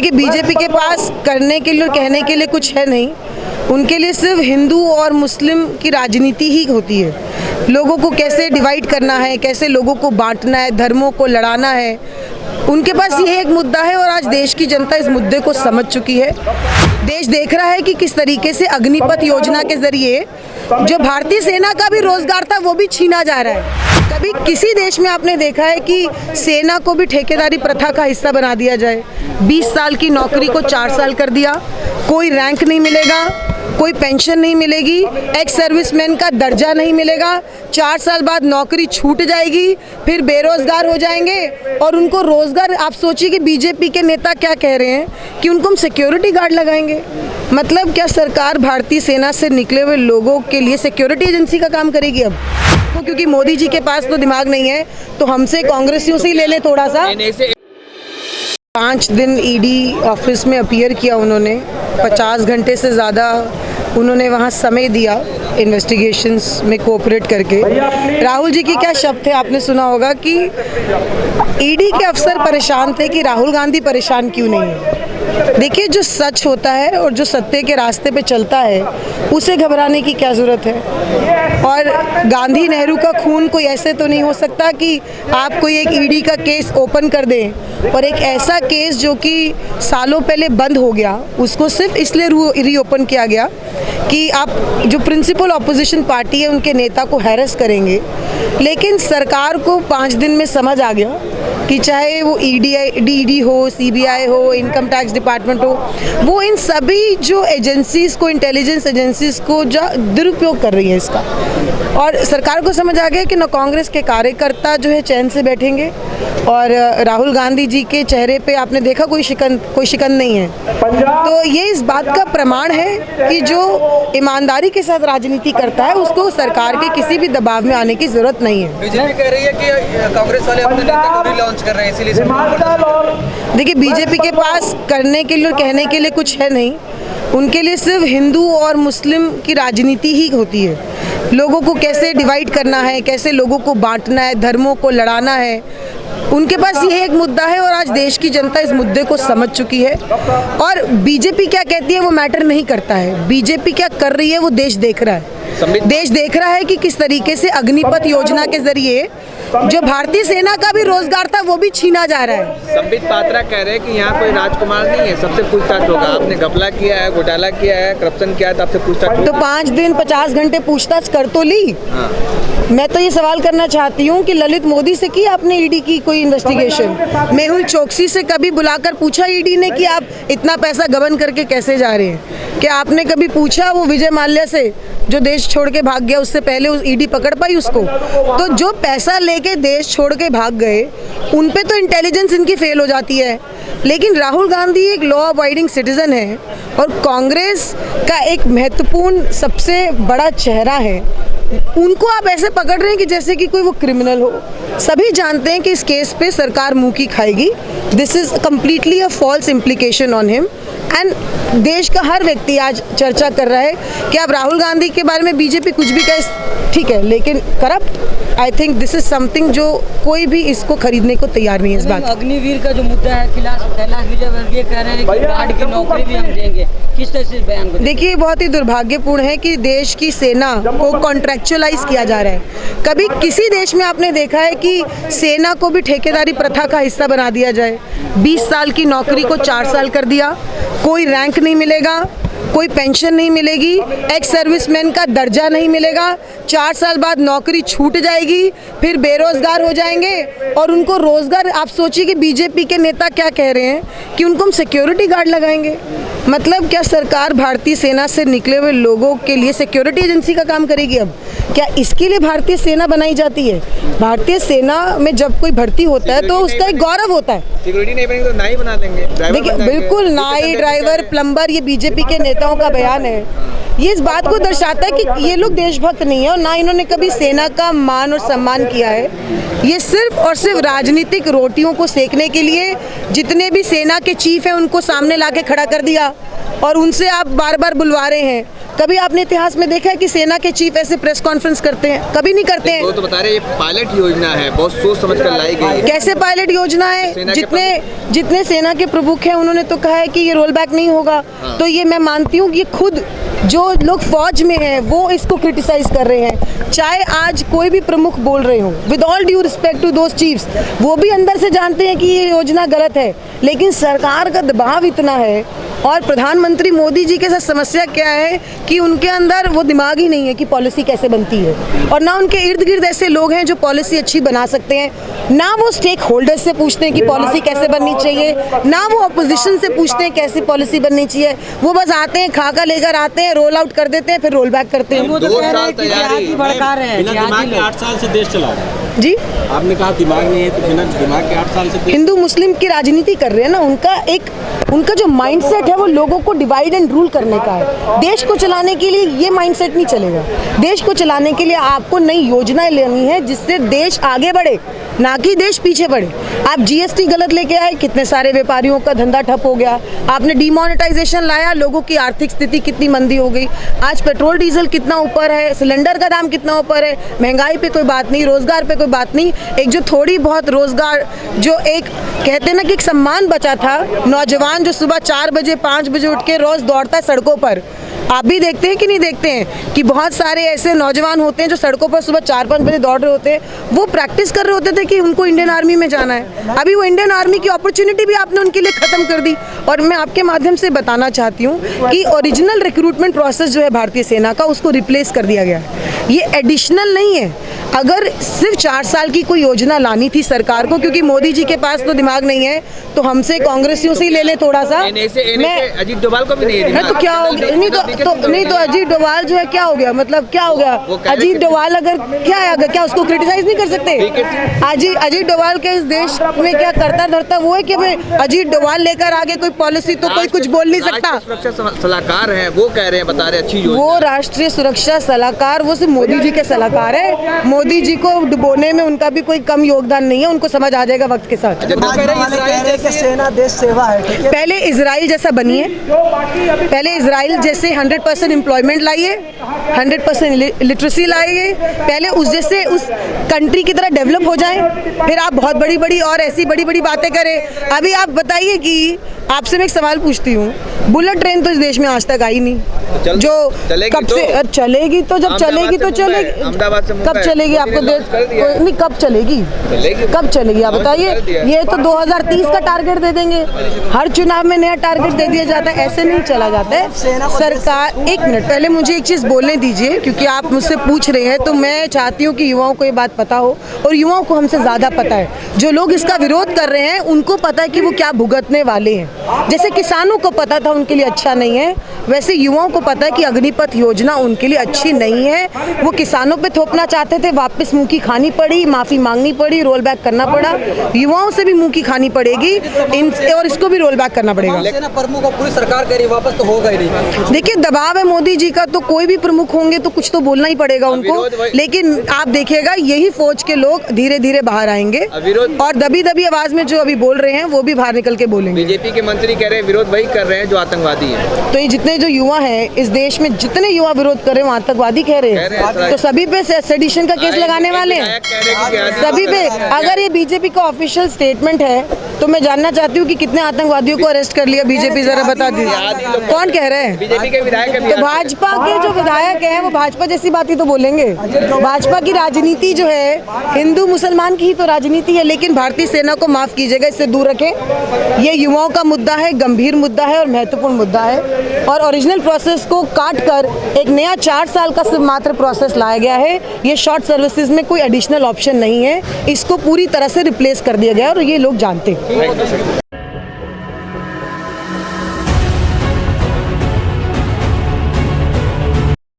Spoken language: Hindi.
कि बीजेपी के पास करने के लिए और कहने के लिए कुछ है नहीं। उनके लिए सिर्फ हिंदू और मुस्लिम की राजनीति ही होती है। लोगों को कैसे डिवाइड करना है, कैसे लोगों को बांटना है, धर्मों को लड़ाना है, उनके पास ये एक मुद्दा है। और आज देश की जनता इस मुद्दे को समझ चुकी है। देश देख रहा है कि किस तरीके से अग्निपथ योजना के जरिए जो भारतीय सेना का भी रोजगार था वो भी छीना जा रहा है। कभी किसी देश में आपने देखा है कि सेना को भी ठेकेदारी प्रथा का हिस्सा बना दिया जाए? 20 साल की नौकरी को 4 साल कर दिया, कोई रैंक नहीं मिलेगा, कोई पेंशन नहीं मिलेगी, एक्स सर्विसमैन का दर्जा नहीं मिलेगा, 4 साल बाद नौकरी छूट जाएगी, फिर बेरोजगार हो जाएंगे और उनको रोजगार। आप सोचिए कि बीजेपी के नेता क्या कह रहे हैं कि उनको हम सिक्योरिटी गार्ड लगाएंगे। मतलब क्या सरकार भारतीय सेना से निकले हुए लोगों के लिए सिक्योरिटी एजेंसी का काम करेगी अब? तो क्योंकि मोदी जी के पास तो दिमाग नहीं है, तो हमसे कांग्रेसियों से ही ले ले थोड़ा सा। 5 दिन ईडी ऑफिस में अपीयर किया उन्होंने, 50 घंटे से ज़्यादा उन्होंने वहाँ समय दिया इन्वेस्टिगेशंस में कोऑपरेट करके। राहुल जी की क्या शब्द थे, आपने सुना होगा कि ईडी के अफसर परेशान थे कि राहुल गांधी परेशान क्यों नहीं है। देखिए, जो सच होता है और जो सत्य के रास्ते पे चलता है उसे घबराने की क्या ज़रूरत है। और गांधी नेहरू का खून कोई ऐसे तो नहीं हो सकता कि आप कोई एक ईडी का केस ओपन कर दें और एक ऐसा केस जो कि सालों पहले बंद हो गया उसको सिर्फ इसलिए रीओपन किया गया कि आप जो प्रिंसिपल ऑपोजिशन पार्टी है उनके नेता को हैरेस करेंगे। लेकिन सरकार को 5 दिन में समझ आ गया कि चाहे वो ईडी हो, सीबीआई हो, इनकम टैक्स डिपार्टमेंट हो, वो इन सभी जो एजेंसीज़ को, इंटेलिजेंस एजेंसीज़ को दुरुपयोग कर रही है इसका। और सरकार को समझ आ गया कि न कांग्रेस के कार्यकर्ता जो है चैन से बैठेंगे और राहुल गांधी जी के चेहरे पे आपने देखा कोई शिकन नहीं है। तो ये इस बात का प्रमाण है कि जो ईमानदारी के साथ राजनीति करता है उसको सरकार के किसी भी दबाव में आने की जरूरत नहीं है। बीजेपी कह रही है कि कांग्रेस वाले अपने नेता को लॉन्च कर रहे हैं, इसीलिए देखिए, बीजेपी के पास करने के लिए और कहने के लिए कुछ है नहीं। उनके लिए सिर्फ हिंदू और मुस्लिम की राजनीति ही होती है। लोगों को कैसे डिवाइड करना है, कैसे लोगों को बांटना है, धर्मों को लड़ाना है, उनके पास ये एक मुद्दा है। और आज देश की जनता इस मुद्दे को समझ चुकी है। और बीजेपी क्या कहती है वो मैटर नहीं करता है। बीजेपी क्या कर रही है वो देश देख रहा है। देश देख रहा है कि किस तरीके से अग्निपथ योजना के जरिए जो भारतीय सेना का भी रोजगार था वो भी छीना जा रहा है। संबित पात्रा कह रहे हैं कि यहाँ कोई राजकुमार नहीं है, सबसे पूछताछ होगा। आपने घपला किया है, घोटाला किया है, करप्शन किया है, तो आपसे पूछताछ होगा। तो 5 दिन 50 घंटे पूछताछ कर तो ली। मैं तो ये सवाल करना चाहती हूँ कि ललित मोदी से की आपने ईडी की कोई इन्वेस्टिगेशन? मेहुल चोकसी से कभी बुलाकर पूछा ईडी ने कि आप इतना पैसा गबन करके कैसे जा रहे हैं? क्या आपने कभी पूछा वो विजय माल्या से जो देश छोड़ के भाग गया, उससे पहले उस ईडी पकड़ पाई उसको? तो जो पैसा लेके देश छोड़ के भाग गए उन पे तो इंटेलिजेंस इनकी फेल हो जाती है। लेकिन राहुल गांधी एक लॉ अबाइडिंग सिटीजन है और कांग्रेस का एक महत्वपूर्ण सबसे बड़ा चेहरा है। उनको आप ऐसे पकड़ रहे हैं कि जैसे कि कोई वो क्रिमिनल हो। सभी जानते हैं कि इस केस पे सरकार मुंह की खाएगी। This is completely a false implication on him. And देश का हर व्यक्ति आज चर्चा कर रहा है कि आप राहुल गांधी के बारे में बीजेपी कुछ भी कहे, ठीक है, लेकिन corrupt, I think this is something जो कोई भी इसको खरीदने को तैयार नहीं है। इस बात अग्निवीर का जो मुद्दा है, कैलाश विजयवर्गीय कह रहे हैं कि गार्ड की नौकरी भी हम देंगे, किस तरह से बयान करें? देखिए, बहुत ही दुर्भाग्यपूर्ण है कि देश की सेना को कॉन्ट्रैक्चुअलाइज किया जा रहा है। कभी किसी देश में आपने देखा है कि सेना को भी ठेकेदारी प्रथा का हिस्सा बना दिया जाए? 20 साल की नौकरी को 4 साल कर दिया, कोई रैंक नहीं मिलेगा, कोई पेंशन नहीं मिलेगी, एक्स सर्विसमैन का दर्जा नहीं मिलेगा, 4 साल बाद नौकरी छूट जाएगी, फिर बेरोजगार हो जाएंगे और उनको रोजगार। आप सोचिए कि बीजेपी के नेता क्या कह रहे हैं कि उनको हम सिक्योरिटी गार्ड लगाएंगे। मतलब क्या सरकार भारतीय सेना से निकले हुए लोगों के लिए सिक्योरिटी एजेंसी का काम करेगी अब? क्या इसके लिए भारतीय सेना बनाई जाती है? भारतीय सेना में जब कोई भर्ती होता है तो उसका एक गौरव होता है। सिक्योरिटी नहीं बनेगी तो नाई बना देंगे। देखिए, बिल्कुल नाई, ड्राइवर, प्लम्बर, ये बीजेपी के नेताओं का बयान है। ये इस बात को दर्शाता है कि ये लोग देशभक्त नहीं है और ना इन्होंने कभी सेना का मान और सम्मान किया है। ये सिर्फ और सिर्फ राजनीतिक रोटियों को सेकने के लिए जितने भी सेना के चीफ हैं उनको सामने लाके खड़ा कर दिया और उनसे आप बार बार बुलवा रहे हैं। कभी आपने इतिहास में देखा है कि सेना के चीफ ऐसे प्रेस कॉन्फ्रेंस करते हैं? कभी नहीं करते हैं। वो तो बता रहे ये पायलट योजना है, बहुत सोच समझ कर लाई गई है। कैसे पायलट योजना है? सेना के जितने सेना के प्रमुख हैं उन्होंने तो कहा है कि ये रोल बैक नहीं होगा। तो ये मैं मानती हूँ कि खुद जो लोग फौज में हैं वो इसको क्रिटिसाइज कर रहे हैं। चाहे आज कोई भी प्रमुख बोल रहे हो, with all due respect to those chiefs, वो भी अंदर से जानते हैं कि ये योजना गलत है, लेकिन सरकार का दबाव इतना है। और प्रधानमंत्री मोदी जी के साथ समस्या क्या है कि उनके अंदर वो दिमाग ही नहीं है कि पॉलिसी कैसे बनती है, और ना उनके इर्द गिर्द ऐसे लोग हैं जो पॉलिसी अच्छी बना सकते हैं। ना वो स्टेक होल्डर्स से पूछते हैं कि पॉलिसी कैसे बननी चाहिए, ना वो अपोजिशन से पूछते हैं कैसी पॉलिसी बननी चाहिए। वो बस आते हैं, खाका लेकर आते हैं, रोल आउट कर देते हैं, फिर रोल बैक करते हैं। वो तो कह रहे हैं कि जिहादी भड़का रहे हैं, जिहादी लोग। 8 साल से देश चला रहे हैं। जी, आपने कहा दिमाग नहीं है, तो बिना दिमाग के 8 साल से देश हिंदू मुस्लिम की राजनीति कर रहे हैं ना। उनका जो माइंडसेट है वो लोगों को डिवाइड एंड रूल करने का है। देश को चलाने के लिए ये माइंडसेट नहीं चलेगा। देश को चलाने के लिए आपको नई योजनाएं लेनी है जिससे देश आगे बढ़े, ना कि देश पीछे बढ़े। आप जीएसटी गलत लेके आए, कितने सारे व्यापारियों का धंधा ठप हो गया। आपने डिमोनेटाइजेशन लाया, लोगों की आर्थिक स्थिति कितनी मंदी हो गई। आज पेट्रोल डीजल कितना ऊपर है, सिलेंडर का दाम कितना ऊपर है। महंगाई पे कोई बात नहीं, रोजगार पे कोई बात नहीं। एक जो थोड़ी बहुत रोजगार, जो एक कहते हैं ना कि एक सम्मान बचा था, नौजवान जो सुबह 4 बजे 5 बजे उठ के रोज दौड़ता है सड़कों पर। आप भी देखते हैं कि नहीं देखते हैं कि बहुत सारे ऐसे नौजवान होते हैं जो सड़कों पर सुबह 4-5 बजे दौड़ रहे होते हैं। वो प्रैक्टिस कर रहे होते थे कि उनको इंडियन आर्मी में जाना है। अभी वो इंडियन आर्मी की अपॉर्चुनिटी भी आपने उनके लिए ख़त्म कर दी। और मैं आपके माध्यम से बताना चाहती हूँ कि ओरिजिनल रिक्रूटमेंट प्रोसेस जो है भारतीय सेना का, उसको रिप्लेस कर दिया गया है। ये एडिशनल नहीं है। अगर सिर्फ 4 साल की कोई योजना लानी थी सरकार को, क्योंकि मोदी जी के पास तो दिमाग नहीं है, तो हमसे कांग्रेसियों से ही ले ले थोड़ा सा। अजीत डोभाल को भी नहीं है तो क्या हो गया? नहीं तो अजीत डोभाल जो है क्या हो गया, मतलब क्या हो गया? अजीत डोभाल अगर क्या है, अगर क्या उसको क्रिटिसाइज नहीं कर सकते? अजीत डोभाल के इस देश में क्या करता धरता वो है कि अजीत डोभाल लेकर आगे कोई पॉलिसी तो कोई कुछ बोल नहीं सकता। सुरक्षा सलाहकार है, वो कह रहे हैं, बता रहे अच्छी योजना। वो राष्ट्रीय सुरक्षा सलाहकार, वो सिर्फ मोदी जी के सलाहकार है। मोदी जी को डुबोने में उनका भी कोई कम योगदान नहीं है, उनको समझ आ जाएगा वक्त के साथ। सेना देश सेवा है, ठीक है? पहले इजराइल जैसा बनिए, पहले इजराइल जैसे 100% एम्प्लॉयमेंट लाइए, 100% लिटरेसी लाइए, पहले उस जैसे उस कंट्री की तरह डेवलप हो जाएं, फिर आप बहुत बड़ी बड़ी और ऐसी बड़ी बड़ी बातें करें। अभी आप बताइए कि आपसे मैं एक सवाल पूछती हूँ, बुलेट ट्रेन तो इस देश में आज तक आई नहीं, जो कब से चलेगी? तो जब चलेगी तो चलेगी, कब चलेगी? आपको नहीं, कब चलेगी? कब चलेगी आप बताइए? ये तो 2030 का टारगेट दे देंगे। हर चुनाव में नया टारगेट दे दिया जाता है, ऐसे नहीं चला जाता है। सरकार, एक मिनट पहले मुझे एक चीज़ बोलने दीजिए, क्योंकि आप मुझसे पूछ रहे हैं, तो मैं चाहती हूँ कि युवाओं को ये बात पता हो, और युवाओं को हमसे ज़्यादा पता है। जो लोग इसका विरोध कर रहे हैं उनको पता है कि वो क्या भुगतने वाले हैं। जैसे किसानों को पता था उनके लिए अच्छा नहीं है, वैसे युवाओं को पता है कि अग्निपथ योजना उनके लिए अच्छी नहीं है। वो किसानों पे थोपना चाहते थे, वापस मुंह की खानी पड़ी, माफ़ी मांगनी पड़ी, रोल बैक करना पड़ा। युवाओं से भी मुंह की खानी पड़ेगी और इसको भी रोल बैक करना पड़ेगा। सेना प्रमुख को पूरी सरकार कह रही है, वापस तो होगा ही नहीं। देखिए, दबाव है मोदी जी का, तो कोई भी प्रमुख होंगे तो कुछ तो बोलना ही पड़ेगा उनको। लेकिन आप देखिएगा यही फौज के लोग धीरे धीरे बाहर आएंगे और दबी दबी आवाज में जो अभी बोल रहे हैं वो भी बाहर निकल के बोलेंगे। बीजेपी के मंत्री कह रहे हैं विरोध वही कर रहे हैं जो आतंकवादी है। तो ये जितने जो युवा हैं इस देश में, जितने युवा विरोध कर रहे हैं वो आतंकवादी कह रहे हैं, तो सभी पे सेडिशन का केस लगाने वाले हैं, सभी पे। अगर ये बीजेपी का ऑफिशियल स्टेटमेंट है तो मैं जानना चाहती हूँ कि कितने आतंकवादियों को अरेस्ट कर लिया बीजेपी, जरा बता दीजिए। कौन कह रहे हैं? बीजेपी के विधायक। तो भाजपा के जो विधायक हैं वो भाजपा जैसी बात ही तो बोलेंगे। भाजपा की राजनीति जो है हिंदू मुसलमान की ही तो राजनीति है, लेकिन भारतीय सेना को माफ कीजिएगा, इससे दूर रखें। ये युवाओं का मुद्दा है, गंभीर मुद्दा है और महत्वपूर्ण मुद्दा है, और ओरिजिनल प्रोसेस को काट कर एक नया 4 साल का सिर्फ मात्र प्रोसेस लाया गया है। ये शॉर्ट सर्विसेज में कोई एडिशनल ऑप्शन नहीं है, इसको पूरी तरह से रिप्लेस कर दिया गया और ये लोग जानते हैं।